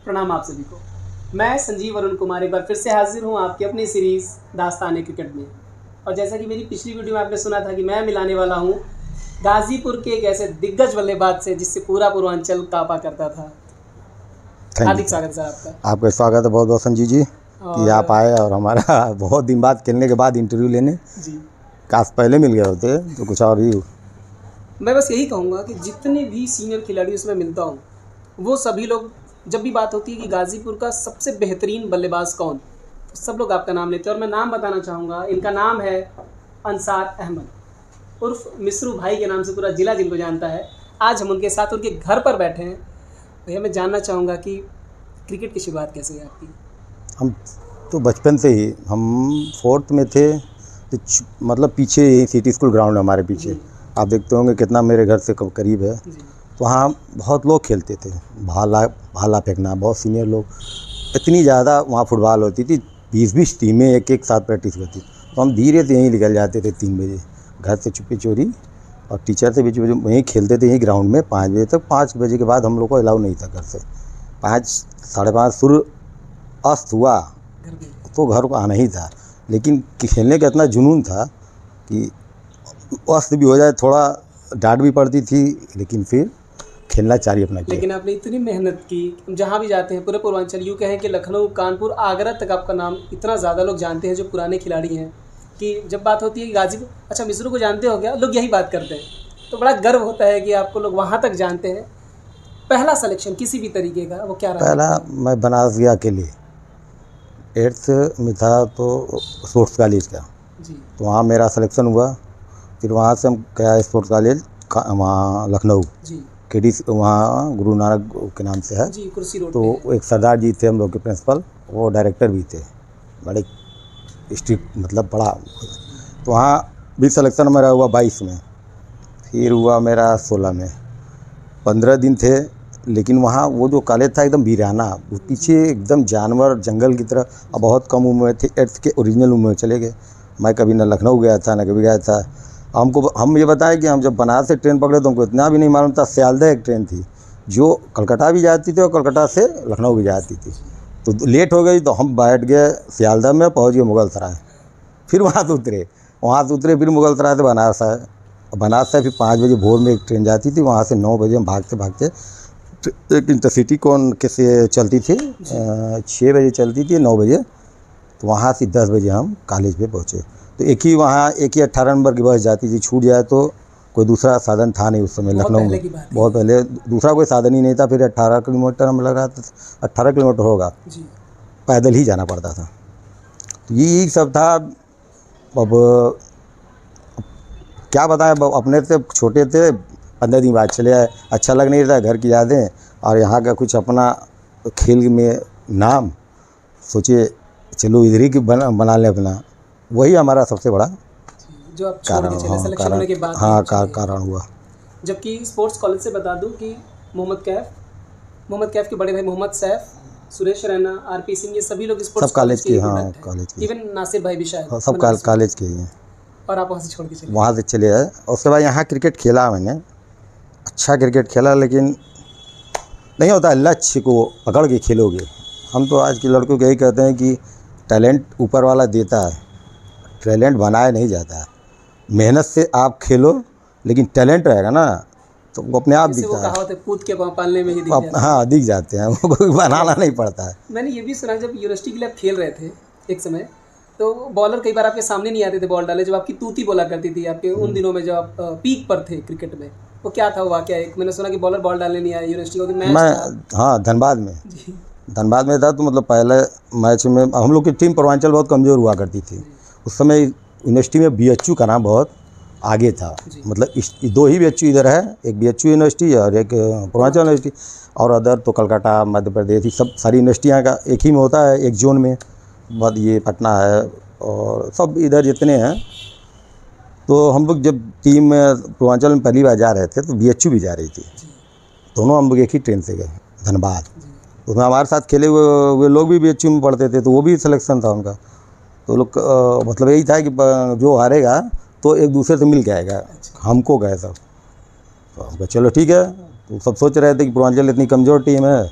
प्रणाम आप सभी को। मैं संजीव अरुण कुमार एक बार फिर से हाजिर हूँ आपकी अपनी सीरीज़ दास्तान क्रिकेट में। और जैसा कि मेरी पिछली वीडियो में आपने सुना था कि मैं मिलाने वाला हूँ गाजीपुर के एक ऐसे दिग्गज बल्लेबाज से जिससे पूरा पूर्वांचल कांपा करता था। हार्दिक स्वागत सर आपका। आपका स्वागत है बहुत बहुत संजीव जी कि आप आए और हमारा बहुत दिन बाद खेलने के बाद इंटरव्यू लेने। जी, काश पहले मिल गए होते तो कुछ और ही। मैं बस यही कहूँगा कि जितने भी सीनियर खिलाड़ी उसमें मिलता हूँ वो सभी लोग जब भी बात होती है कि गाजीपुर का सबसे बेहतरीन बल्लेबाज कौन, तो सब लोग आपका नाम लेते हैं। और मैं नाम बताना चाहूँगा, इनका नाम है अंसार अहमद उर्फ मिसरू भाई के नाम से पूरा ज़िला जिनको जानता है। आज हम उनके साथ उनके घर पर बैठे हैं। भैया मैं जानना चाहूँगा कि क्रिकेट की शुरुआत कैसे हुई आपकी? हम तो बचपन से ही हम 4th में थे तो मतलब पीछे ही सिटी स्कूल ग्राउंड है हमारे पीछे। आप देखते होंगे कितना मेरे घर से करीब है। तो वहाँ बहुत लोग खेलते थे, भाला फेंकना, बहुत सीनियर लोग। इतनी ज़्यादा वहाँ फुटबॉल होती थी, 20-20 टीमें एक साथ प्रैक्टिस करती। तो हम धीरे से यहीं निकल जाते थे 3 बजे घर से चुपके चोरी, और टीचर से भी वहीं खेलते थे यहीं ग्राउंड में 5 बजे तक। 5 बजे के बाद हम लोग को अलाउ नहीं था घर से। 5 साढ़े 5 सूर्य अस्त हुआ तो घर को आना ही था। लेकिन खेलने का इतना जुनून था कि अस्त भी हो जाए थोड़ा डांट भी पड़ती थी, लेकिन फिर खेलना चाहिए अपना। लेकिन आपने इतनी मेहनत की, जहाँ भी जाते हैं पूरे पूर्वांचल, यूँ कहें कि लखनऊ, कानपुर, आगरा तक आपका नाम इतना ज़्यादा लोग जानते हैं जो पुराने खिलाड़ी हैं, कि जब बात होती है कि गाजीपुर, अच्छा मिसरू को जानते हो क्या, लोग यही बात करते हैं। तो बड़ा गर्व होता है कि आपको लोग वहाँ तक जानते हैं। पहला सिलेक्शन किसी भी तरीके का वो क्या रहा? पहला मैं बनारस गया अकेले, 8th में था तो स्पोर्ट्स कॉलेज का। जी, तो वहाँ मेरा सिलेक्शन हुआ। फिर वहाँ से हम गया स्पोर्ट्स कॉलेज वहाँ लखनऊ, जी, KD वहाँ गुरु नानक के नाम से है। जी, कुर्सी रोड तो एक सरदार जी थे हम लोग के प्रिंसिपल, वो डायरेक्टर भी थे, बड़े स्ट्रिक्ट, मतलब बड़ा। तो वहाँ भी सिलेक्शन मेरा हुआ 22 में, फिर हुआ मेरा 16 में। 15 दिन थे, लेकिन वहाँ वो जो कॉलेज था एकदम वीराना, वो पीछे एकदम जानवर जंगल की तरह। अब बहुत कम उम्र में थे, 8th के ओरिजिनल उम्र में चले गए। मैं कभी ना लखनऊ गया था ना कभी गया था। हम ये बताएं कि हम जब बनारस से ट्रेन पकड़े तो हमको इतना भी नहीं मालूम था सियालदह एक ट्रेन थी जो कलकत्ता भी जाती थी और कलकत्ता से लखनऊ भी जाती थी। तो लेट हो गई तो हम बैठ गए सियालदह में, पहुँच गए मुगल सराय। फिर वहाँ से उतरे फिर मुगल सराय से बनारस आए। बनारस से फिर 5 बजे भोर में एक ट्रेन जाती थी, वहाँ से 9 बजे हम भागते एक इंटरसिटी कौन कैसे चलती थी, 6 बजे चलती थी, 9 बजे। तो वहाँ से 10 बजे हम कॉलेज पे पहुँचे। तो एक ही 18 नंबर की बस जाती थी, छूट जाए तो कोई दूसरा साधन था नहीं उस समय लखनऊ में। बहुत पहले दूसरा कोई साधन ही नहीं था। फिर 18 किलोमीटर हम लग रहा था, 18 किलोमीटर होगा, पैदल ही जाना पड़ता था। तो यही सब था। अब क्या बताएं, अपने से छोटे थे, 15 दिन बाद चले आए। अच्छा लग नहीं रहा, घर की यादें और यहाँ का कुछ अपना खेल में नाम, सोचे चलो इधर ही बना लें अपना। वही हमारा सबसे बड़ा जो आप छोड़ के चले सिलेक्शन होने के बाद। हाँ, कारण हुआ। जबकि स्पोर्ट्स कॉलेज से बता दूं कि मोहम्मद कैफ के बड़े भाई मोहम्मद सैफ, सुरेश रैना, RP सिंह, ये सभी लोग स्पोर्ट्स सब कॉलेज के। हाँ, कॉलेज के। इवन नासिर भाई भी शायद सब कॉलेज के ही हैं। और आप वहाँ से छोड़ के चले? वहाँ से चले आए। और उसके बाद यहाँ क्रिकेट खेला मैंने, अच्छा क्रिकेट खेला, लेकिन नहीं होता लक्ष्य को पकड़ के खेलोगे। हम तो आज के लड़कों को यही कहते हैं कि टैलेंट ऊपर वाला देता है, टैलेंट बनाया नहीं जाता है। मेहनत से आप खेलो, लेकिन टैलेंट रहेगा ना तो वो अपने आप दिखता है। कहावत है, कूद के पालने में ही दिख जाते हैं। हाँ, दिख जाते हैं, वो कोई बनाना नहीं पड़ता है। मैंने ये भी सुना, जब यूनिवर्सिटी के लिए आप खेल रहे थे एक समय, तो बॉलर कई बार आपके सामने नहीं आते थे बॉल डाले, जब आपकी तूती बोला करती थी आपके उन दिनों में जब आप पीक पर थे क्रिकेट में। वो क्या था वो वाकया? एक मैंने सुना कि बॉलर बॉल डालने नहीं आया यूनिवर्सिटी को। मैं हाँ धनबाद में था। तो मतलब पहले मैच में हम लोग की टीम पूर्वांचल बहुत कमज़ोर हुआ करती थी उस समय। यूनिवर्सिटी में BHU का नाम बहुत आगे था, मतलब 2 ही BHU इधर है, एक BHU यूनिवर्सिटी और एक पूर्वांचल यूनिवर्सिटी, और अदर तो कलकत्ता, मध्य प्रदेश, ये सब सारी यूनिवर्सिटियाँ का एक ही में होता है, एक जोन में। बाद ये पटना है और सब इधर जितने हैं। तो हम लोग जब टीम में पूर्वांचल में पहली बार जा रहे थे तो BHU भी जा रही थी, दोनों हम लोग एक ही ट्रेन से गए धनबाद। उसमें हमारे साथ खेले हुए लोग भी BHU में पढ़ते थे, तो वो भी सिलेक्शन था उनका। तो लोग मतलब यही था कि जो हारेगा तो एक दूसरे से मिल के आएगा। हमको गए सब, तो हमको चलो ठीक है। तो सब सोच रहे थे कि पूर्वांचल इतनी कमज़ोर टीम है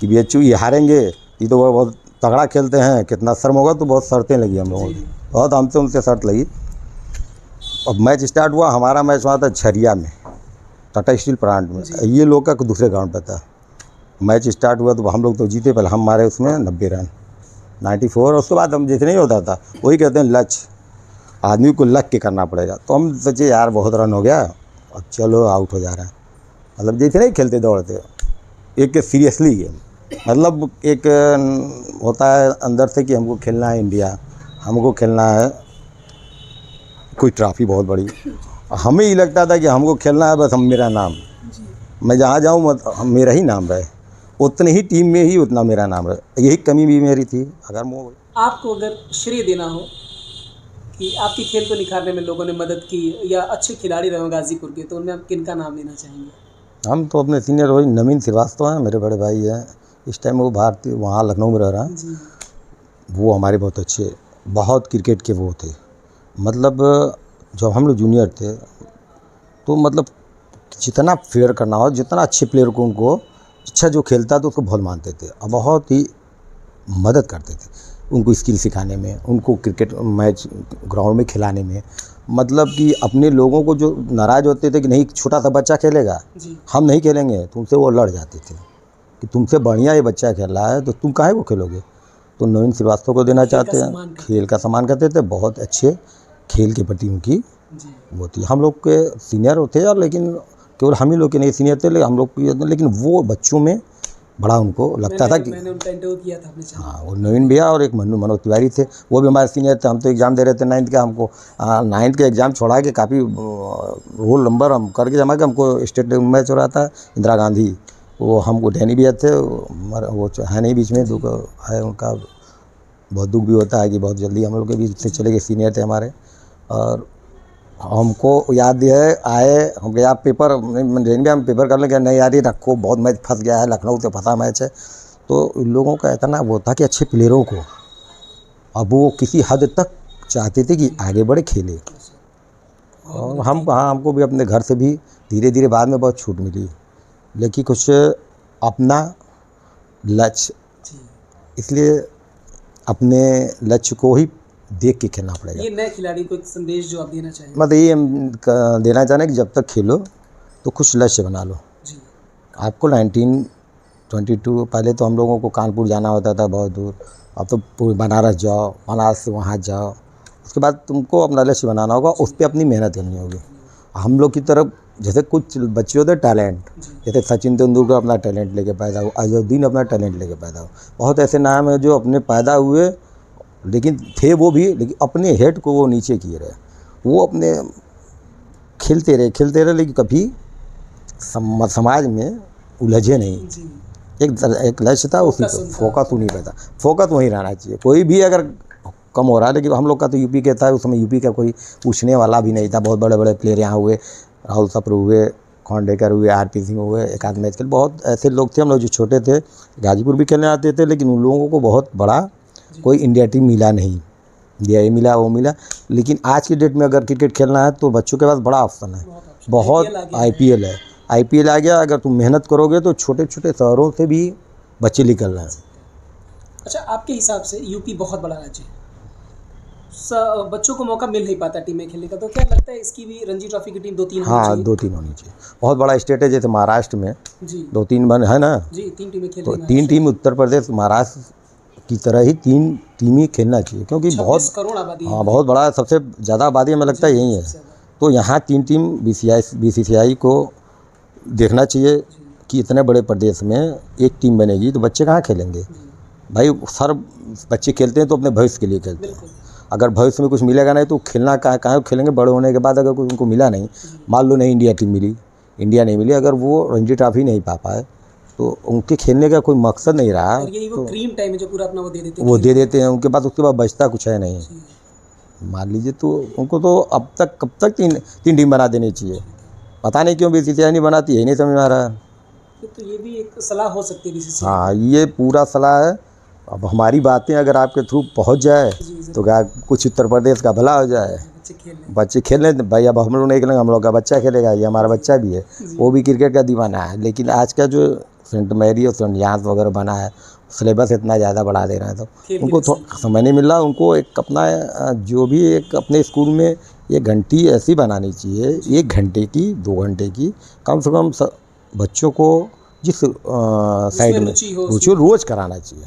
कि BHU ये हारेंगे, ये तो बहुत तगड़ा खेलते हैं, कितना शर्म होगा। तो बहुत शर्तें लगी हम लोगों की, बहुत हमसे उनसे शर्त लगी। अब मैच स्टार्ट हुआ, हमारा मैच हुआ था झरिया में, टाटा स्टील प्लांट में, ये लोग का दूसरे ग्राउंड पर था। मैच स्टार्ट हुआ तो हम लोग तो जीते, पहले हम मारे उसमें 90 रन 94। और उसके बाद हम जितने ही होता था, वही कहते हैं लक्ष्य, आदमी को लग के करना पड़ेगा। तो हम सोचे यार बहुत रन हो गया, अब चलो आउट हो जा रहा है। मतलब जितने ही खेलते दौड़ते, एक सीरियसली गेम, मतलब एक होता है अंदर से कि हमको खेलना है इंडिया, हमको खेलना है कोई ट्रॉफी बहुत बड़ी। हमें ही लगता था कि हमको खेलना है बस, हम मेरा नाम, मैं जहाँ जाऊँ मेरा ही नाम रहे, उतनी ही टीम में ही उतना मेरा नाम रहे। यही कमी भी मेरी थी। अगर वो आपको अगर श्रेय देना हो कि आपके खेल को निखारने में लोगों ने मदद की या अच्छे खिलाड़ी रहे हो गाजीपुर के, तो उनमें आप किन का नाम लेना चाहेंगे? हम तो अपने सीनियर रोज नवीन श्रीवास्तव हैं, मेरे बड़े भाई हैं। इस टाइम वो भारतीय वहाँ लखनऊ में रह रहा है। वो हमारे बहुत अच्छे, बहुत क्रिकेट के वो थे। मतलब जब हम लोग जूनियर थे तो मतलब जितना फेयर करना हो, जितना अच्छे प्लेयर को उनको अच्छा जो खेलता तो उसको बहुत मानते थे और बहुत ही मदद करते थे उनको स्किल सिखाने में, उनको क्रिकेट मैच ग्राउंड में खिलाने में। मतलब कि अपने लोगों को जो नाराज़ होते थे कि नहीं छोटा सा बच्चा खेलेगा, हम नहीं खेलेंगे, तुमसे वो लड़ जाते थे कि तुमसे बढ़िया ये बच्चा खेल रहा है तो तुम काहे को खेलोगे। तो नवीन श्रीवास्तव को देना चाहते हैं, खेल का सम्मान करते थे, बहुत अच्छे खेल के प्रति उनकी वो थी। हम लोग के सीनियर थे यार, लेकिन केवल हम ही लोग के नहीं सीनियर थे, लेकिन हम लोग की, लेकिन वो बच्चों में बड़ा उनको लगता था कि मैंने उनका इंटरव्यू किया था अपने चैनल। हाँ, वो नवीन भैया और एक मनोज तिवारी थे, वो भी हमारे सीनियर थे। हम तो एग्ज़ाम दे रहे थे 9th का, हमको 9th के एग्ज़ाम छोड़ा के काफ़ी रोल नंबर हम करके जमा के, हमको स्टेट मैच हो रहा था इंदिरा गांधी, वो हमको डैनी भैया थे, वो है नहीं बीच में, दुख है उनका, बहुत दुख भी होता है कि बहुत जल्दी हम लोग के बीच से चले गए, सीनियर थे हमारे। और हमको याद है आए, हम यार पेपर हम पेपर कर लेंगे, नहीं यार ये रखो, बहुत मैच फंस गया है, लखनऊ से फंसा मैच है। तो इन लोगों का इतना वो था कि अच्छे प्लेयरों को, अब वो किसी हद तक चाहते थे कि आगे बढ़े खेले। और हमको भी अपने घर से भी धीरे धीरे बाद में बहुत छूट मिली, लेकिन कुछ अपना लक्ष्य, इसलिए अपने लक्ष्य को ही देख के खेलना पड़ेगा। ये नए खिलाड़ी को एक संदेश जो आप देना चाहेंगे? मतलब ये देना चाहें कि जब तक खेलो तो कुछ लक्ष्य बना लो। आपको 1922 पहले तो हम लोगों को कानपुर जाना होता था बहुत दूर, अब तो पूरे बनारस जाओ, बनारस से वहाँ जाओ, उसके बाद तुमको अपना लक्ष्य बनाना होगा, उस पर अपनी मेहनत करनी होगी। हम लोग की तरफ जैसे कुछ बच्चे होते टैलेंट, जैसे सचिन तेंदुलकर अपना टैलेंट लेके पैदा हुआ, अजहरुद्दीन अपना टैलेंट लेके पैदा हुआ, बहुत ऐसे नाम है जो अपने पैदा हुए लेकिन थे वो भी, लेकिन अपने हेड को वो नीचे किए रहे, वो अपने खेलते रहे, लेकिन कभी समाज में उलझे नहीं। एक लक्ष्य था, उसी को फोकस नहीं रहता, फोकस वहीं रहना चाहिए। कोई भी अगर कम हो रहा है, लेकिन हम लोग का तो यूपी के था, उस समय यूपी का कोई पूछने वाला भी नहीं था। बहुत बड़े बड़े प्लेयर यहाँ हुए, राहुल सप्रू हुए, खौंडेकर हुए, आरपी सिंह हुए, एक आध मैच खेल, बहुत ऐसे लोग थे। हम लोग जो छोटे थे गाजीपुर भी खेलने आते थे, लेकिन उन लोगों को बहुत बड़ा कोई इंडिया टीम मिला नहीं, ये मिला वो मिला। लेकिन आज की डेट में अगर क्रिकेट खेलना है तो बच्चों के पास बड़ा ऑप्शन है, बहुत IPL है, IPL आ गया। अगर तुम मेहनत करोगे तो छोटे छोटे शहरों से भी बच्चे निकल रहे हैं। अच्छा, आपके हिसाब से यूपी बहुत बड़ा राज्य है, बच्चों को मौका मिल नहीं पाता टीम में खेलने का, तो क्या लगता है इसकी भी रणजी ट्रॉफी की टीम 2-3 हाँ 2-3 होनी चाहिए। बहुत बड़ा स्टेट है, जैसे महाराष्ट्र में 2-3 बन है ना जी, 3 टीमें खेल तो रही हैं। 3 टीम उत्तर प्रदेश महाराष्ट्र की तरह ही 3 टीम ही खेलना चाहिए, क्योंकि बहुत 26 करोड़ आबादी है। हाँ बहुत बड़ा, सबसे ज़्यादा आबादी हमें लगता है यही है। तो यहाँ 3 टीम BCCI को देखना चाहिए कि इतने बड़े प्रदेश में एक टीम बनेगी तो बच्चे कहाँ खेलेंगे भाई। सर बच्चे खेलते हैं तो अपने भविष्य के लिए खेलते हैं, अगर भविष्य में कुछ मिलेगा नहीं तो खेलना कहाँ खेलेंगे। बड़े होने के बाद अगर कुछ उनको मिला नहीं, मान लो नहीं इंडिया टीम मिली, इंडिया नहीं मिली, अगर वो रणजी ट्रॉफी नहीं पा पाए तो उनके खेलने का कोई मकसद नहीं रहा। और यही वो क्रीम टाइम है जो पूरा अपना वो दे देते हैं उनके पास, उसके बाद बचता कुछ है नहीं। मान लीजिए तो उनको तो अब तक कब तक 3 टीम बना देनी चाहिए, पता नहीं क्यों BCCI नहीं बनाती है, नहीं समझ में आ रहा है। तो ये भी एक सलाह हो सकती है BCCI। हाँ ये पूरा सलाह है। अब हमारी बातें अगर आपके थ्रू पहुंच जाए तो क्या कुछ उत्तर प्रदेश का भला हो जाए, बच्चे खेल लें भाई। अब हम लोग नहीं खेलेंगे, हम लोग का बच्चा खेलेगा, ये हमारा बच्चा भी है, वो भी क्रिकेट का दीवाना है। लेकिन आज का जो सेंट मैरी और सेंट जॉन्स वगैरह बना है, सिलेबस इतना ज़्यादा बढ़ा दे रहे हैं, तो खेल की उनको वजह समय नहीं मिल रहा। उनको एक अपना जो भी एक अपने स्कूल में एक घंटी ऐसी बनानी चाहिए, 1 घंटे की 2 घंटे की, कम से कम बच्चों को जिस साइड में रुचि रोज़ कराना चाहिए।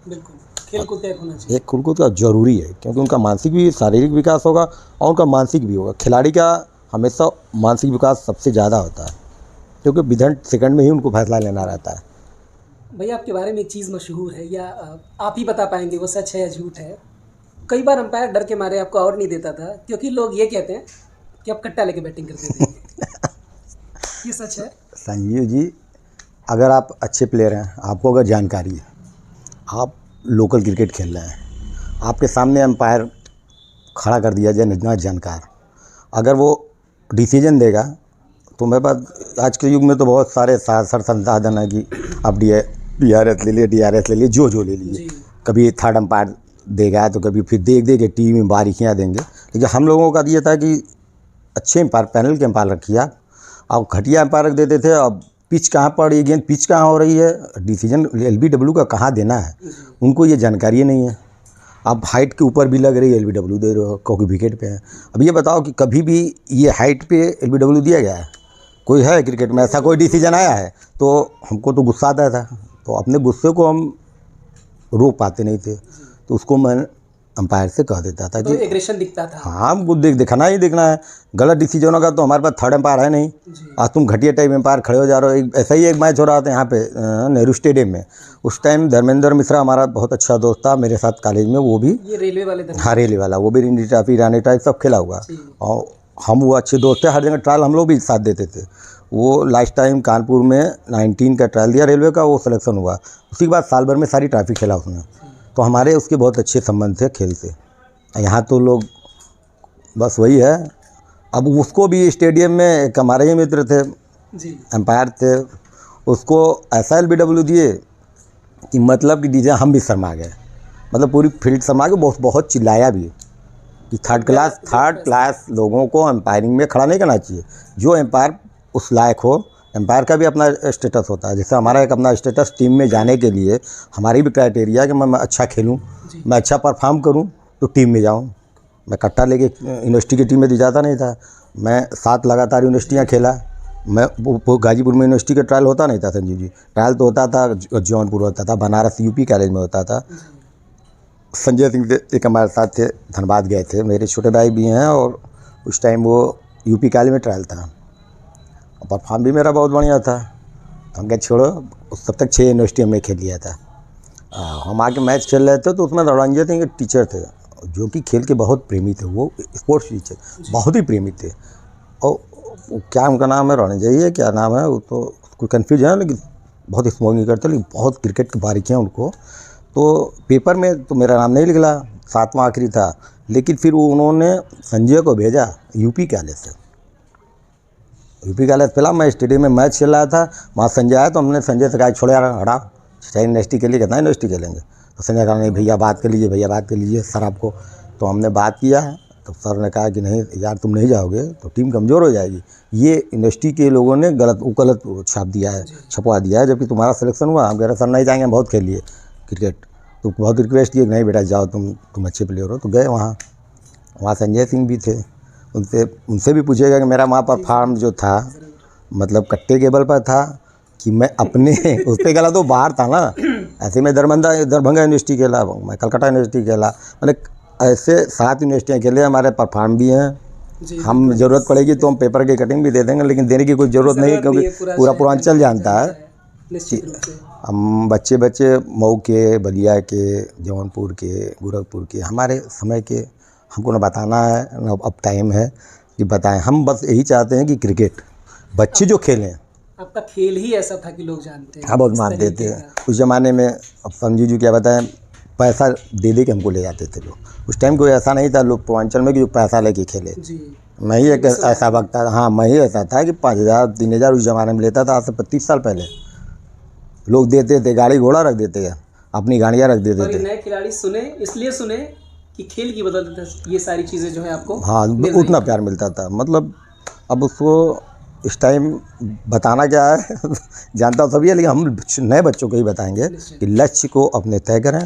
बिल्कुल, खेल कूद एक होना चाहिए। एक खेलकूद का ज़रूरी है, क्योंकि उनका मानसिक भी शारीरिक विकास होगा और उनका मानसिक भी होगा। खिलाड़ी का हमेशा मानसिक विकास सबसे ज़्यादा होता है, क्योंकि विदिन सेकंड में ही उनको फैसला लेना रहता है। भैया आपके बारे में एक चीज़ मशहूर है, या आप ही बता पाएंगे वो सच है या झूठ है। कई बार अंपायर डर के मारे आपको आउट नहीं देता था, क्योंकि लोग ये कहते हैं कि आप कट्टा लेके बैटिंग करते थे। ये सच है? संजीव जी, अगर आप अच्छे प्लेयर हैं, आपको अगर जानकारी है, आप लोकल क्रिकेट खेल रहे हैं, आपके सामने अंपायर खड़ा कर दिया जाए ना जानकार, अगर वो डिसीजन देगा तो मेरे पास आज के युग में तो बहुत सारे संसाधन है कि आप DRS ले लिए, DRS ले लिए, जो ले लिए। कभी थर्ड अंपायर देगा तो कभी फिर देख के टीवी में बारीकियाँ देंगे। लेकिन हम लोगों का ये था कि अच्छे अंपायर, पैनल के अंपायर रखिए आप घटिया अंपायर रख देते थे। अब पिच कहाँ पड़ रही है, गेंद पिच कहाँ हो रही है, डिसीजन LBW का कहाँ देना है, उनको ये जानकारी नहीं है। आप हाइट के ऊपर भी लग रही है LBW दे रहे हो, क्योंकि विकेट पे है। अब ये बताओ कि कभी भी ये हाइट पे LBW दिया गया है? कोई है क्रिकेट में ऐसा कोई डिसीजन आया है? तो हमको तो गुस्सा आता था, तो अपने गुस्से को हम रोक पाते नहीं थे, तो उसको मैं अंपायर से कह देता था तो कि एग्रेशन दिखता था। हाँ, हमको दिखाना ही दिखना है। गलत डिसीजन होगा तो हमारे पास थर्ड अंपायर है नहीं। आज तुम घटिया टाइप अंपायर खड़े हो जा रहे हो। ऐसा ही एक मैच हो रहा था यहाँ पे नेहरू स्टेडियम में। उस टाइम धर्मेंद्र मिश्रा हमारा बहुत अच्छा दोस्त था मेरे साथ कॉलेज में, वो भी ये रेलवे वाले हाँ रेलवे वाला, वो भी रणजी ट्रॉफी, ईरानी ट्रॉफी सब खेला हुआ। और हम वो अच्छे दोस्त थे, हर जगह ट्रायल हम लोग भी साथ देते थे। वो लास्ट टाइम कानपुर में 19 का ट्रायल दिया रेलवे का, वो सिलेक्शन हुआ। उसी के बाद साल भर में सारी ट्रॉफी खेला उसने। तो हमारे उसके बहुत अच्छे संबंध थे खेल से। यहाँ तो लोग बस वही है। अब उसको भी स्टेडियम में एक हमारे ही मित्र थे अंपायर थे, उसको ऐसा LBW दिए कि मतलब कि डीजे हम भी शर्मा गए, मतलब पूरी फील्ड शर्मा के बहुत चिल्लाया भी कि थर्ड क्लास लोगों को अंपायरिंग में खड़ा नहीं करना चाहिए। जो एम्पायर उस लायक हो, एम्पायर का भी अपना स्टेटस होता है। जैसे हमारा एक अपना स्टेटस टीम में जाने के लिए हमारी भी क्राइटेरिया कि मैं अच्छा खेलूँ, मैं अच्छा परफॉर्म करूँ तो टीम में जाऊँ। मैं कट्टा लेके यूनिवर्सिटी की टीम में जाता नहीं था। मैं 7 लगातार यूनिवर्सिटियाँ खेला। मैं वो गाजीपुर में यूनिवर्सिटी का ट्रायल होता नहीं था संजीव जी, ट्रायल तो होता था जौनपुर होता था, बनारस UP कॉलेज में होता था। संजय सिंह एक हमारे साथ थे, धनबाद गए थे, मेरे छोटे भाई भी हैं, और उस टाइम वो UP कॉलेज में ट्रायल था और परफॉर्म भी मेरा बहुत बढ़िया था। तो हम कहे छोड़ो, तब तक 6 यूनिवर्सिटी हमने खेल लिया था। हम आके मैच खेल रहे थे तो उसमें रणजीत सिंह एक टीचर थे जो कि खेल के बहुत प्रेमी थे, वो स्पोर्ट्स टीचर बहुत ही प्रेमी थे। और क्या उनका नाम है, रणजय है क्या नाम है, वो तो कोई कन्फ्यूज है, लेकिन बहुत स्मोकिंग करते, लेकिन बहुत क्रिकेट की बारीकियाँ उनको। तो पेपर में तो मेरा नाम नहीं निकला, 7वां आखिरी था, लेकिन फिर उन्होंने संजय को भेजा UP कॉलेज से। UP कॉलेज पहला मैं स्टेडियम में मैच खेल रहा था, वहाँ संजय आया तो हमने संजय से कहा छोड़ो यार हटाओ, चाहे यूनिवर्सिटी के लिए, कहता है यूनिवर्सिटी खेलेंगे। तो संजय कहा नहीं भैया बात कर लीजिए सर आपको। तो हमने बात किया, तो सर ने कहा कि नहीं यार तुम नहीं जाओगे तो टीम कमज़ोर हो जाएगी। ये यूनिवर्सिटी के लोगों ने गलत छाप दिया है, छपवा दिया है, जबकि तुम्हारा सिलेक्शन हुआ। हम कह रहे सर नहीं जाएंगे, हम बहुत खेल लिए क्रिकेट। तो बहुत रिक्वेस्ट किए नहीं बेटा जाओ, तुम अच्छे प्लेयर हो। तो गए वहाँ संजय सिंह भी थे, उनसे भी पूछेगा कि मेरा वहाँ पर फार्म जो था मतलब कट्टे के बल पर था कि मैं अपने उस पर गला तो बाहर था ना। ऐसे मैं दरभंगा यूनिवर्सिटी खेला, मैं कलकत्ता यूनिवर्सिटी खेला, मैंने ऐसे 7 यूनिवर्सिटियाँ खेले। हमारे परफॉर्म भी हैं, हम ज़रूरत पड़ेगी तो हम पेपर की कटिंग भी दे देंगे, लेकिन देने की कोई ज़रूरत नहीं, क्योंकि पूरा पूर्वांचल जानता है। हम बच्चे मऊ के, बलिया के, जौनपुर के, गोरखपुर के, हमारे समय के हमको न बताना है न अब टाइम है कि बताएं। हम बस यही चाहते हैं कि क्रिकेट बच्चे जो खेलें। आपका खेल ही ऐसा था कि लोग जानते हैं। हाँ बहुत मानते थे उस ज़माने में। अब संजीव जी क्या बताएं, पैसा दे के हमको ले जाते थे लोग। उस टाइम कोई ऐसा नहीं था लोग पूर्वांचल में कि जो पैसा लेके खेले। मैं ही एक ऐसा वक्त था, हाँ मैं ही ऐसा था कि 5,000 3,000 उस ज़माने में लेता था। आज से 25 साल पहले लोग देते थे, गाड़ी घोड़ा रख देते हैं, अपनी गाड़ियाँ रख देते थे। नए खिलाड़ी सुने इसलिए सुने कि खेल की बदौलत ये सारी चीज़ें जो है आपको हाँ उतना प्यार मिलता था। मतलब अब उसको इस टाइम बताना क्या है जानता हूँ सभी है, लेकिन हम नए बच्चों को ही बताएंगे कि लक्ष्य को अपने तय करें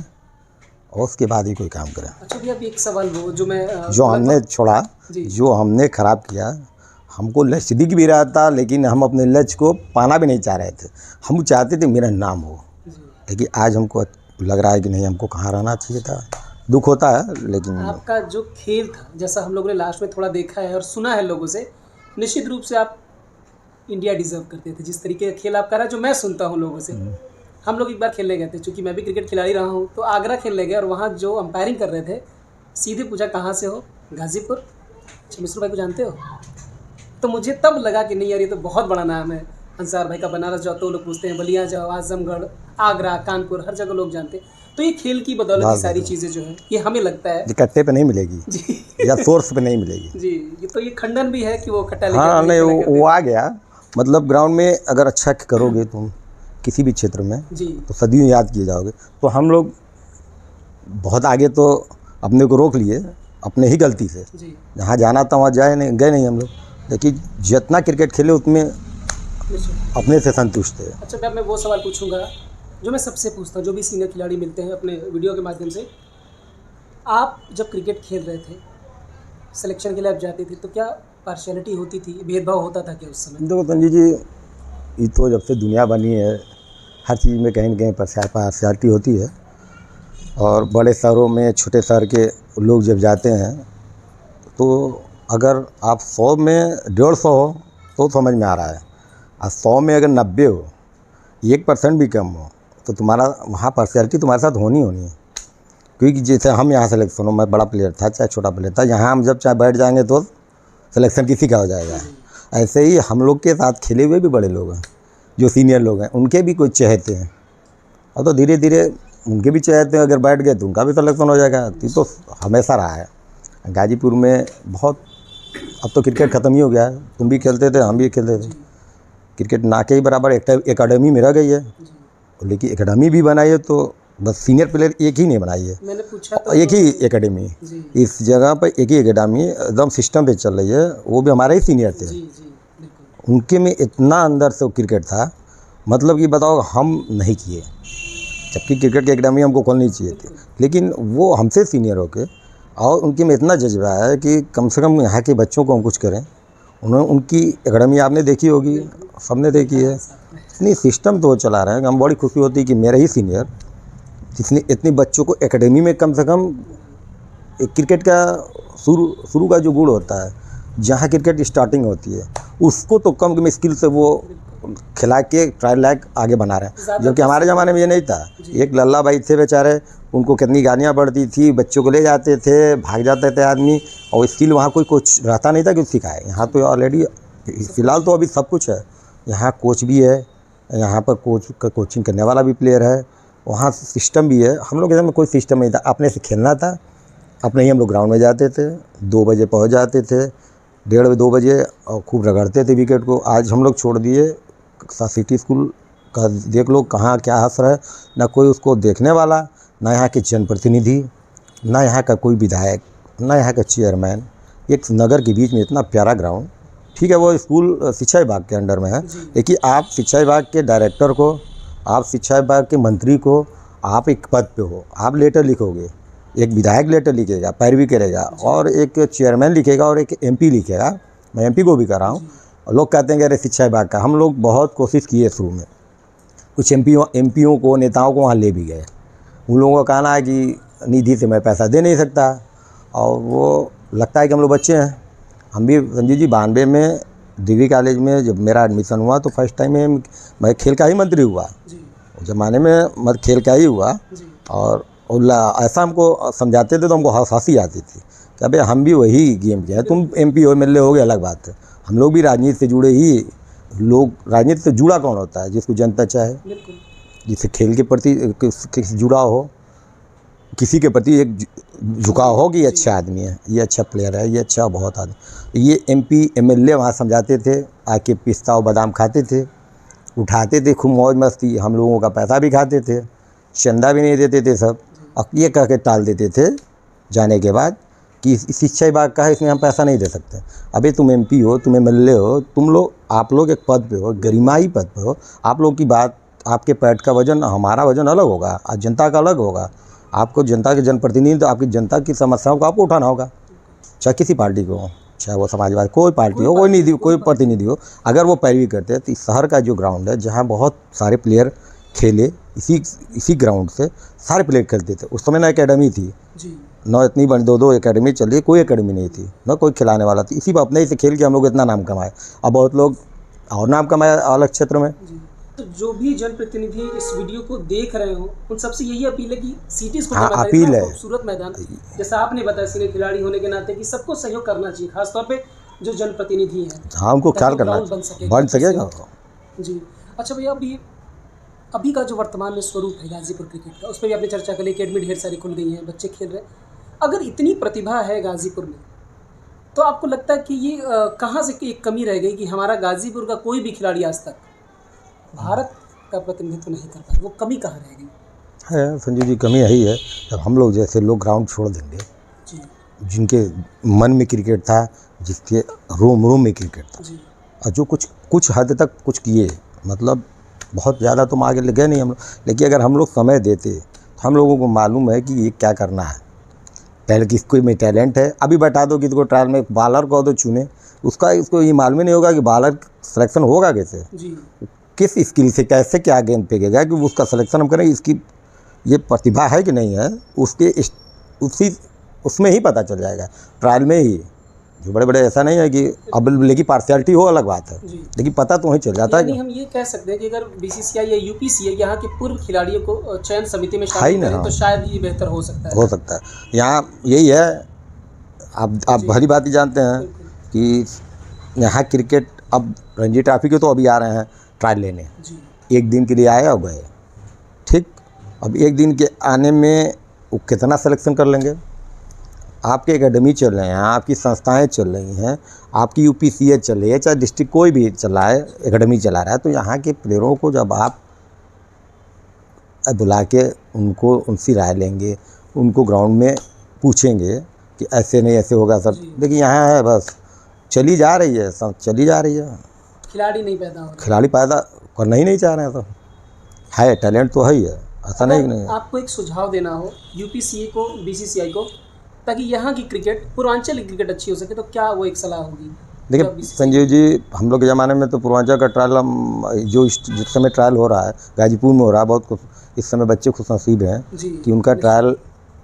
और उसके बाद ही कोई काम करें। अच्छा भैया, अभी एक सवाल वो जो मैं जो हमने छोड़ा, जी। जो हमने ख़राब किया, हमको लक्ष्य दिख भी रहा था लेकिन हम अपने लक्ष्य को पाना भी नहीं चाह रहे थे। हम चाहते थे मेरा नाम हो, लेकिन आज हमको लग रहा है कि नहीं, हमको कहाँ रहना चाहिए था। दुख होता है, लेकिन आपका जो खेल था, जैसा हम लोगों ने लास्ट में थोड़ा देखा है और सुना है लोगों से, निश्चित रूप से आप इंडिया डिजर्व करते थे। जिस तरीके का खेल आप कर रहे हैं, जो मैं सुनता हूँ लोगों से, हम लोग एक बार खेलने गए थे, चूँकि मैं भी क्रिकेट खिलाड़ी रहा हूँ, तो आगरा खेलने गए और वहाँ जो अंपायरिंग कर रहे थे, सीधे पूछा कहाँ से हो, गाजीपुर। अच्छा, मिश्र भाई को जानते हो? तो मुझे तब लगा कि नहीं यार, ये तो बहुत बड़ा नाम है। अंसार भाई का बनारस जाओ तो लोग पूछते हैं, बलिया जाओ, आजमगढ़, आगरा, कानपुर, हर जगह लोग जानते हैं। तो ये खेल की बदौलत ये सारी चीज़ें जो है, ये हमें लगता है इकट्ठे पे नहीं मिलेगी जी या सोर्स पे नहीं मिलेगी जी। ये तो ये खंडन भी है कि वो खट्टा लेके हाँ, अपने नहीं खेला करते वो आ गया। मतलब ग्राउंड में अगर अच्छा करोगे तुम किसी भी क्षेत्र में, जी तो सदियों याद किए जाओगे। तो हम लोग बहुत आगे तो अपने को रोक लिए अपने ही गलती से। जी। जहाँ जाना था वहाँ गए नहीं हम लोग, लेकिन जितना क्रिकेट खेले उतने निश्चित। अपने से संतुष्ट थे। अच्छा भैया, मैं वो सवाल पूछूंगा जो मैं सबसे पूछता हूँ, जो भी सीनियर खिलाड़ी मिलते हैं अपने वीडियो के माध्यम से। आप जब क्रिकेट खेल रहे थे, सिलेक्शन के लिए आप जाते थे, तो क्या पार्शियलिटी होती थी, भेदभाव होता था क्या उस समय? देखो संजीव जी, ये तो जब से दुनिया बनी है, हर चीज़ में कहीं न कहीं पार्शियलिटी होती है। और बड़े शहरों में छोटे शहर के लोग जब जाते हैं, तो अगर आप 100 में 150 हो तो समझ में आ रहा है, और 100 में अगर 90 हो, 1% भी कम हो, तो तुम्हारा वहाँ पार्शियलिटी तुम्हारे साथ होनी है। क्योंकि जैसे हम यहाँ सिलेक्शन हो, मैं बड़ा प्लेयर था चाहे छोटा प्लेयर था, यहाँ हम जब चाहे बैठ जाएंगे तो सिलेक्शन किसी का हो जाएगा। ऐसे ही हम लोग के साथ खेले हुए भी बड़े लोग हैं, जो सीनियर लोग हैं, उनके भी कुछ चहेते हैं, और तो धीरे धीरे उनके भी चहेते हैं, अगर बैठ गए तो उनका भी सिलेक्शन हो जाएगा। तो हमेशा रहा है गाजीपुर में बहुत। अब तो क्रिकेट ख़त्म ही हो गया है, तुम भी खेलते थे, हम भी खेलते थे। क्रिकेट ना के ही बराबर एकेडमी में रह गई है, लेकिन एकेडमी भी बनाई है तो बस सीनियर प्लेयर एक ही नहीं बनाई है, मैंने पूछा तो एक ही एकेडमी। इस जगह पर एक ही एकेडमी एकदम सिस्टम पे चल रही है, वो भी हमारे ही सीनियर थे। जी जी बिल्कुल। उनके में इतना अंदर से क्रिकेट था, मतलब कि बताओ हम नहीं किए, जबकि क्रिकेट की एकेडमी हमको खोलनी चाहिए थी, लेकिन वो हमसे सीनियर होके, और उनके में इतना जज्बा है कि कम से कम यहाँ के बच्चों को हम कुछ करें। उन्होंने उनकी एकेडमी आपने देखी होगी, सबने देखी है, इतनी सिस्टम तो वो चला रहे हैं। हम बड़ी खुशी होती है कि मेरे ही सीनियर जिसने इतने बच्चों को एकेडमी में, कम से कम एक क्रिकेट का शुरू का जो गुण होता है, जहाँ क्रिकेट स्टार्टिंग होती है, उसको तो कम स्किल से वो खिला के ट्रायल लायक आगे बना रहे हैं। जबकि हमारे ज़माने में ये नहीं था। एक लल्ला भाई थे बेचारे, उनको कितनी गालियाँ पड़ती थी, बच्चों को ले जाते थे, भाग जाते थे आदमी, और स्किल वहाँ कोई कोच रहता नहीं था कि सिखाए। यहाँ तो ऑलरेडी फ़िलहाल तो अभी सब कुछ है, यहाँ कोच भी है, यहाँ पर कोचिंग करने वाला भी प्लेयर है, वहाँ सिस्टम भी है। हम लोग के में कोई सिस्टम नहीं था, अपने से खेलना था, अपने ही हम लोग ग्राउंड में जाते थे, 2 बजे पहुँच जाते थे, 1:30-2 बजे, और खूब रगड़ते थे विकेट को। आज हम लोग छोड़ दिए, सिटी स्कूल का देख लो कहाँ क्या हंस रहा है, ना कोई उसको देखने वाला, ना यहाँ के जनप्रतिनिधि, ना यहाँ का कोई विधायक, ना यहाँ का चेयरमैन। एक नगर के बीच में इतना प्यारा ग्राउंड, ठीक है वो स्कूल शिक्षा विभाग के अंडर में है, लेकिन आप शिक्षा विभाग के डायरेक्टर को, आप शिक्षा विभाग के मंत्री को, आप एक पद पे हो, आप लेटर लिखोगे, एक विधायक लेटर लिखेगा, पैरवी करेगा, और एक चेयरमैन लिखेगा, और एक MP लिखेगा। मैं MP को भी कर रहा हूँ, और लोग कहते हैं कि अरे शिक्षा विभाग का। हम लोग बहुत कोशिश किए शुरू में, कुछ MPओं को, नेताओं को वहाँ ले भी गए। उन लोगों का कहना है कि निधि से मैं पैसा दे नहीं सकता, और वो लगता है कि हम लोग बच्चे हैं। हम भी संजीव जी 92 में डिग्री कॉलेज में जब मेरा एडमिशन हुआ, तो फर्स्ट टाइम में मैं खेल का ही मंत्री हुआ। उस ज़माने में मत खेल का ही हुआ, और ऐसा हमको समझाते थे तो हमको हंसी आती थी कि अबे हम भी वही गेम किए हैं, तुम MP हो MLA हो गए अलग बात है। हम लोग भी राजनीति से जुड़े ही लोग। राजनीति से जुड़ा कौन होता है? जिसको जनता चाहे, जिससे खेल के प्रति किसी जुड़ा हो, किसी के प्रति एक झुकाव हो कि ये अच्छा आदमी है, ये अच्छा प्लेयर है, ये अच्छा बहुत आदमी। ये MP MLA वहाँ समझाते थे, आके पिस्ता और बादाम खाते थे, उठाते थे खूब मौज मस्ती, हम लोगों का पैसा भी खाते थे, चंदा भी नहीं देते थे सब। अब ये कह के टाल देते थे जाने के बाद कि शिक्षा विभाग का है, इसमें हम पैसा नहीं दे सकते। अभी तुम एमपी हो, तुम एमएलए हो, तुम लोग, आप लोग एक पद पे हो, गरिमाई पद पे हो, आप लोग की बात, आपके पेट का वजन, हमारा वजन अलग होगा, आज जनता का अलग होगा। आपको जनता के जनप्रतिनिधि, तो आपकी जनता की समस्याओं को आपको उठाना होगा, चाहे किसी पार्टी को हो, चाहे वो समाजवादी कोई पार्टी हो, कोई प्रतिनिधि हो। अगर वो पैरवी करते हैं तो इस शहर का जो ग्राउंड है, जहाँ बहुत सारे प्लेयर खेले, इसी ग्राउंड से सारे प्लेयर खेलते थे। उस समय ना एकेडमी थी जी, न इतनी बड़ी, दो एकेडमी चली, कोई एकेडमी नहीं थी, न कोई खिलाने वाला थी। इसी पर अपने ही से खेल के हम लोग इतना नाम कमाए। अब बहुत लोग और नाम कमाए अलग क्षेत्र में। जी। तो जो भी जनप्रतिनिधि इस वीडियो को देख रहे हो, उन सबसे यही अपील है कि सिटीज को हाँ, अपील है। खूबसूरत मैदान, जैसा आपने बताया सीनियर खिलाड़ी होने के नाते, कि सबको सहयोग करना चाहिए, खासतौर पे जो जनप्रतिनिधि हैं। हाँ, उनको ख्याल करना बन सकेगा। जी। अच्छा भैया, अभी का जो वर्तमान में स्वरूप है गाजीपुर क्रिकेट का, उस पर भी आपने चर्चा करी। एकेडमी ढेर सारी खुल गई हैं, बच्चे खेल रहे हैं। अगर इतनी प्रतिभा है गाजीपुर में, तो आपको लगता है कि ये कहाँ से एक कमी रह गई कि हमारा गाजीपुर का कोई भी खिलाड़ी आज तक भारत का प्रतिनिधित्व नहीं कर पाए? वो कमी कहाँ रह गई? है संजीव जी, कमी यही है, जब हम लोग जैसे लोग ग्राउंड छोड़ देंगे, जी जिनके मन में क्रिकेट था, जिसके रोम रोम में क्रिकेट था, जी और जो कुछ हद तक कुछ किए, मतलब बहुत ज़्यादा तो आगे गए नहीं हम लोग, लेकिन अगर हम लोग समय देते तो हम लोगों को मालूम है कि ये क्या करना है। पहले किसको में टैलेंट है, अभी बैठा दो किसी को ट्रायल में, बॉलर को तो चुने, इसको ये मालूम ही नहीं होगा कि बॉलर सिलेक्शन होगा कैसे, जी किस स्किल से, कैसे क्या गेंद फेंकेगा, कि उसका सिलेक्शन हम करें, इसकी ये प्रतिभा है कि नहीं है, उसमें ही पता चल जाएगा, ट्रायल में ही। जो बड़े बड़े ऐसा नहीं है कि अब लेकिन पार्शियलिटी हो अलग बात है, जी। लेकिन पता तो वहीं चल जाता है। हम ये कह सकते हैं कि अगर बीसीसीआई या यूपीसीआई यहाँ के पूर्व खिलाड़ियों को चयन समिति में है शामिल ही ना, करें तो शायद ये बेहतर हो सकता है। यहाँ यही है। आप भली बात ही जानते हैं बिल्कुल। कि यहाँ क्रिकेट, अब रणजी ट्रॉफी के तो अभी आ रहे हैं ट्रायल लेने, जी एक दिन के लिए आए और गए, ठीक। अब एक दिन के आने में वो कितना सिलेक्शन कर लेंगे। आपके एकेडमी चल रहे हैं, आपकी संस्थाएं चल रही हैं, आपकी यूपीसीए चल रही है, चाहे डिस्ट्रिक्ट कोई भी चला है, एकेडमी चला रहा है, तो यहाँ के प्लेयरों को जब आप बुला के उनसे राय लेंगे, उनको ग्राउंड में पूछेंगे कि ऐसे नहीं ऐसे होगा सर, देखिए यहाँ है बस चली जा रही है, सब चली जा रही है, खिलाड़ी नहीं पैदा हो रहे। खिलाड़ी पैदा करना ही नहीं चाह रहे हैं। तो है टैलेंट तो है ही है, ऐसा नहीं। आपको एक सुझाव देना हो यूपीसीए को, बीसीसीआई को, ताकि यहाँ की क्रिकेट, पूर्वांचल की क्रिकेट अच्छी हो सके, तो क्या वो एक सलाह होगी? देखिए संजीव जी, हम लोग के ज़माने में तो पूर्वांचल का ट्रायल, जो जिस समय ट्रायल हो रहा है गाजीपुर में हो रहा है, बहुत इस समय बच्चे खुशनसीब हैं कि उनका ट्रायल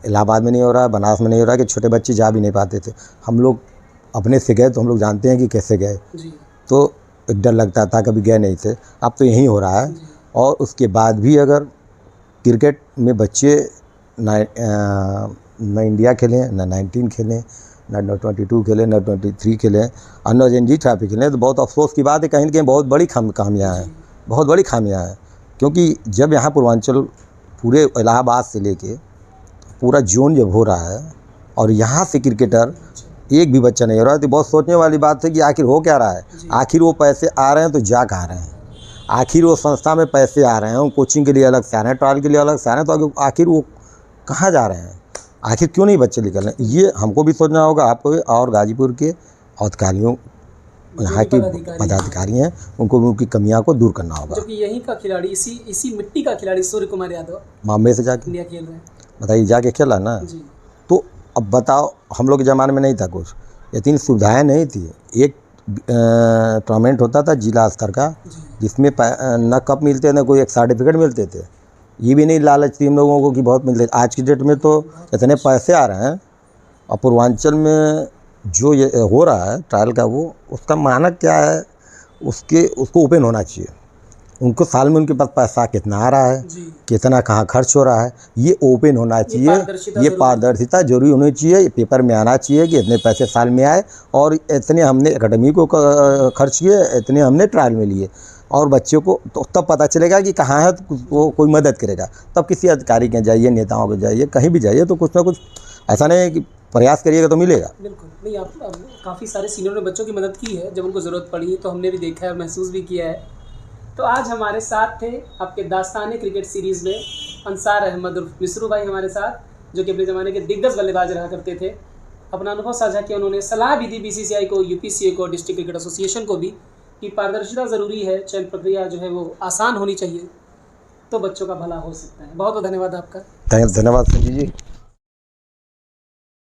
इलाहाबाद में नहीं हो रहा है, बनारस में नहीं हो रहा है, कि छोटे बच्चे जा भी नहीं पाते थे। हम लोग अपने से गए तो हम लोग जानते हैं कि कैसे गए, तो एक डर लगता था, कभी गए नहीं थे। अब तो यहीं हो रहा है। और उसके बाद भी अगर क्रिकेट में बच्चे न इंडिया खेलें, न 19 खेलें, न 22 खेलें, न 23 खेलें, और न रणजी ट्रॉफी खेलें, तो बहुत अफसोस की बात है। कहीं ना कहीं बहुत बड़ी खामियाँ हैं, बहुत बड़ी खामियाँ हैं। क्योंकि जब यहाँ पूर्वांचल, पूरे इलाहाबाद से लेके पूरा जोन जब हो रहा है और यहाँ से क्रिकेटर एक भी बच्चा नहीं हो रहा है, तो बहुत सोचने वाली बात है कि आखिर हो क्या रहा है। आखिर वो पैसे आ रहे हैं तो जा कहाँ रहे हैं, आखिर वो संस्था में पैसे आ रहे हैं, कोचिंग के लिए अलग से आ रहे हैं, ट्रायल के लिए अलग से आ रहे हैं, तो आखिर वो कहाँ जा रहे हैं, आखिर क्यों नहीं बच्चे निकल रहे हैं। ये हमको भी सोचना होगा, आपको भी, और गाजीपुर के अधिकारियों, यहाँ के पदाधिकारी हैं, उनको भी उनकी कमियां को दूर करना होगा। जो कि यहीं का खिलाड़ी, इसी मिट्टी का खिलाड़ी सूर्य कुमार यादव बॉम्बे से जाके इंडिया खेल रहे हैं, बताइए, जाके खेला ना। तो अब बताओ, हम लोग के ज़माने में नहीं था कुछ, इतनी सुविधाएं नहीं थी। एक टूर्नामेंट होता था जिला स्तर का, जिसमें न कप मिलते, न कोई एक सर्टिफिकेट मिलते थे। ये भी नहीं लालच थी हम लोगों को कि बहुत मिलते। आज की डेट में तो इतने पैसे आ रहे हैं, और पूर्वांचल में जो ये हो रहा है ट्रायल का, वो उसका मानक क्या है, उसको ओपन होना चाहिए। उनको साल में उनके पास पैसा कितना आ रहा है, कितना कहाँ खर्च हो रहा है, ये ओपन होना चाहिए। ये पारदर्शिता जरूरी होनी चाहिए, पेपर में आना चाहिए कि इतने पैसे साल में आए, और इतने हमने एकेडमी को खर्च किए, इतने हमने ट्रायल में लिए। और बच्चों को तो तब पता चलेगा कि कहाँ है, तो वो कोई मदद करेगा। तब किसी अधिकारी के जाइए, नेताओं के जाइए, कहीं भी जाइए, तो कुछ ना कुछ, ऐसा नहीं है कि प्रयास करिएगा तो मिलेगा। बिल्कुल नहीं। आप काफ़ी सारे सीनियर ने बच्चों की मदद की है, जब उनको ज़रूरत पड़ी है, तो हमने भी देखा है और महसूस भी किया है। तो आज हमारे साथ थे आपके दास्ताने क्रिकेट सीरीज़ में अंसार अहमद उर्फ मिसरू भाई हमारे साथ, जो कि अपने ज़माने के दिग्गज बल्लेबाज रहा करते थे। अपना अनुभव साझा किया उन्होंने, सलाह भी दी बीसीसीआई को, यूपीसीए को, डिस्ट्रिक्ट क्रिकेट एसोसिएशन को भी कि पारदर्शिता ज़रूरी है, चयन प्रक्रिया जो है वो आसान होनी चाहिए, तो बच्चों का भला हो सकता है। बहुत बहुत धन्यवाद आपका। धन्यवाद संजीव जी।